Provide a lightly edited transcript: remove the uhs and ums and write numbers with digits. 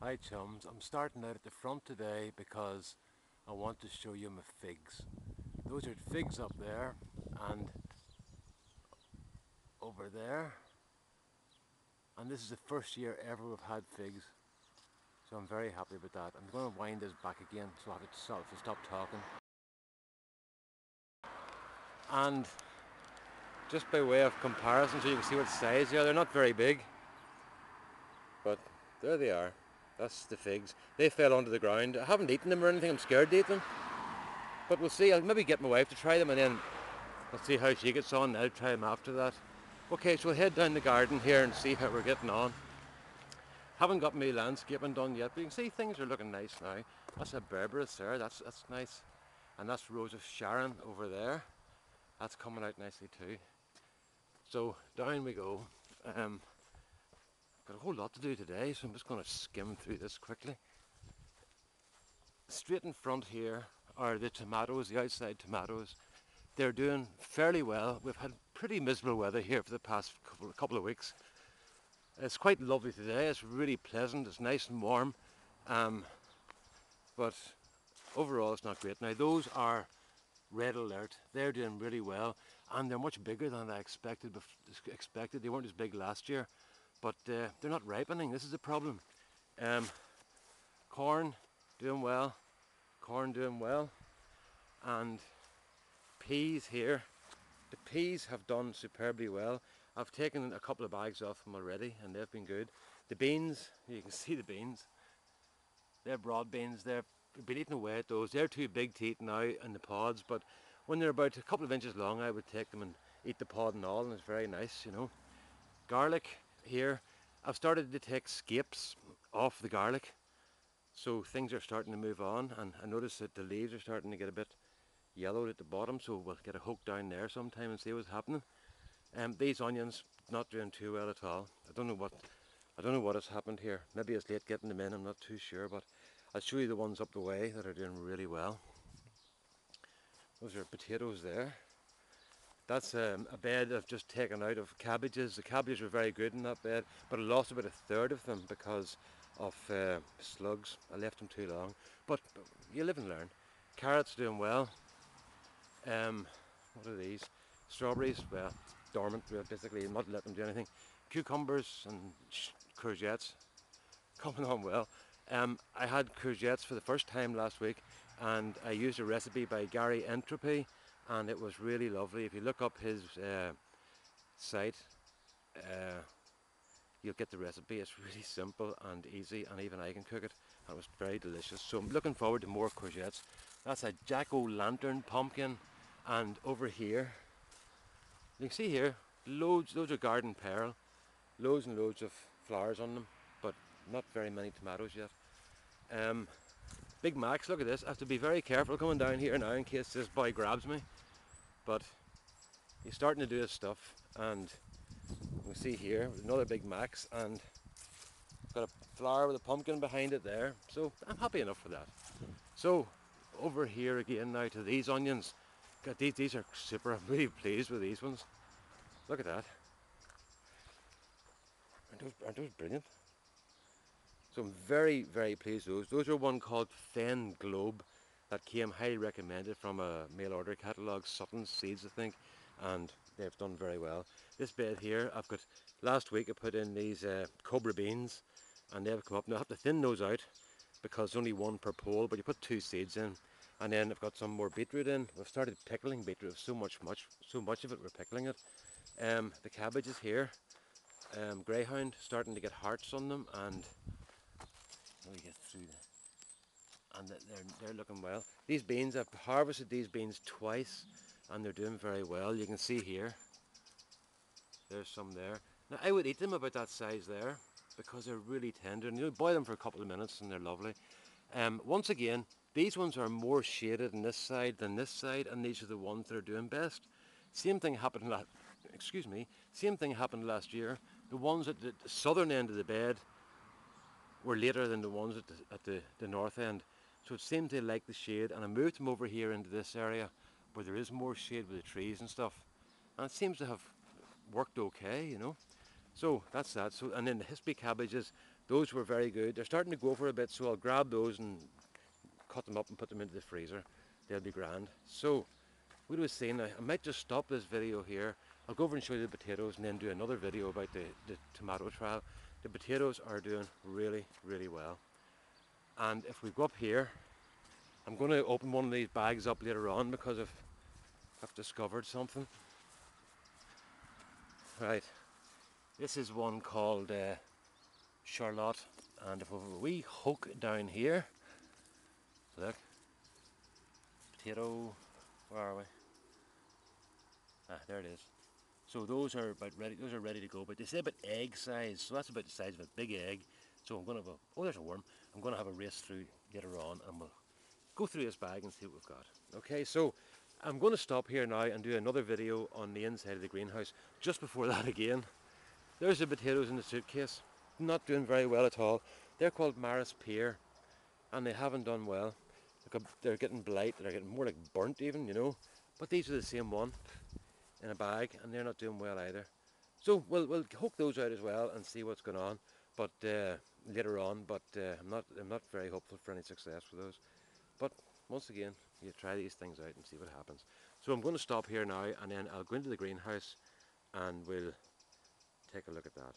Hi chums, I'm starting out at the front today because I want to show you my figs. Those are figs up there and over there, and this is the first year ever we've had figs, so I'm very happy about that. I'm going to wind this back again so I have to stop talking. And just by way of comparison so you can see what size they are, they're not very big, but there they are. That's the figs. They fell onto the ground. I haven't eaten them or anything, I'm scared to eat them, but we'll see. I'll maybe get my wife to try them and then let's see how she gets on. I'll try them after that. Okay, so we'll head down the garden here and see how we're getting on. Haven't got my landscaping done yet, but you can see things are looking nice now. That's a berberis there, that's nice. And that's Rose of Sharon over there. That's coming out nicely too. So down we go. Got a whole lot to do today, so I'm just going to skim through this quickly. Straight in front here are the tomatoes, the outside tomatoes. They're doing fairly well. We've had pretty miserable weather here for the past couple of weeks. It's quite lovely today. It's really pleasant. It's nice and warm, but overall it's not great. Now those are red alert. They're doing really well, and they're much bigger than I expected. They weren't as big last year, but they're not ripening. This is the problem. Um, corn doing well. Corn doing well, and peas here. The peas have done superbly well. I've taken a couple of bags off them already and they've been good. The beans, you can see the beans. They're broad beans. They've been eating away at those. They're too big to eat now in the pods, but when they're about a couple of inches long, I would take them and eat the pod and all, and it's very nice, you know. Garlic here. I've started to take scapes off the garlic, so things are starting to move on, and I notice that the leaves are starting to get a bit yellowed at the bottom, so we'll get a hook down there sometime and see what's happening. These onions not doing too well at all. I don't know what has happened here. Maybe it's late getting them in, I'm not too sure, but I'll show you the ones up the way that are doing really well. Those are potatoes there. That's a bed I've just taken out of cabbages. The cabbages were very good in that bed, but I lost about a third of them because of slugs. I left them too long. But you live and learn. Carrots doing well. What are these? Strawberries, well, dormant, basically, not let them do anything. Cucumbers and courgettes coming on well. I had courgettes for the first time last week, and I used a recipe by Gary Entropy, and it was really lovely. If you look up his site, uh, you'll get the recipe. It's really simple and easy, and even I can cook it, and it was very delicious. So I'm looking forward to more courgettes. That's a jack-o'-lantern pumpkin, and over here, you can see here, loads of garden pearl, loads and loads of flowers on them, but not very many tomatoes yet. Big Macs, look at this. I have to be very careful coming down here now in case this boy grabs me, but he's starting to do his stuff, and we see here another Big Macs, and got a flower with a pumpkin behind it there, so I'm happy enough for that. So over here again now to these onions. God, these are super. I'm really pleased with these ones. Look at that. Aren't those brilliant? So I'm very, very pleased with those. Those are one called Fen Globe that came highly recommended from a mail order catalogue, Sutton's Seeds I think, and they've done very well. This bed here, I've got, last week I put in these cobra beans and they've come up. Now I have to thin those out because only one per pole, but you put two seeds in. And then I've got some more beetroot in. We've started pickling beetroot, so much of it we're pickling it. The cabbages here, greyhound, starting to get hearts on them, and let me get through and they're looking well. These beans, I've harvested these beans twice, and they're doing very well. You can see here, there's some there. Now I would eat them about that size there because they're really tender, and you boil them for a couple of minutes and they're lovely. Once again, these ones are more shaded on this side than this side, and these are the ones that are doing best. Same thing happened Same thing happened last year. The ones at the southern end of the bed were later than the ones at the north end. So it seemed they liked the shade, and I moved them over here into this area where there is more shade with the trees and stuff. And it seems to have worked okay, you know. So that's that. So, and then the hispy cabbages, Those were very good. They're starting to go for a bit, so I'll grab those and cut them up and put them into the freezer. They'll be grand. So, what I was saying, I might just stop this video here. I'll go over and show you the potatoes and then do another video about the tomato trial. The potatoes are doing really, really well. And if we go up here, I'm going to open one of these bags up later on because I've discovered something. Right, this is one called Charlotte, and if we have a wee hook down here, look, potato, where are we? Ah, there it is. So those are about ready. Those are ready to go. But they say about egg size, so that's about the size of a big egg. So I'm going to have a, oh, there's a worm. I'm going to have a race through later on, and we'll go through this bag and see what we've got. Okay, so I'm going to stop here now and do another video on the inside of the greenhouse. Just before that again, there's the potatoes in the suitcase. Not doing very well at all. They're called Maris Pear, and they haven't done well. They're getting blight, they're getting more like burnt even, you know. But these are the same one in a bag, and they're not doing well either. So we'll hook those out as well and see what's going on. But later on, but I'm not very hopeful for any success with those. But once again, you try these things out and see what happens. So I'm going to stop here now, and then I'll go into the greenhouse and we'll take a look at that.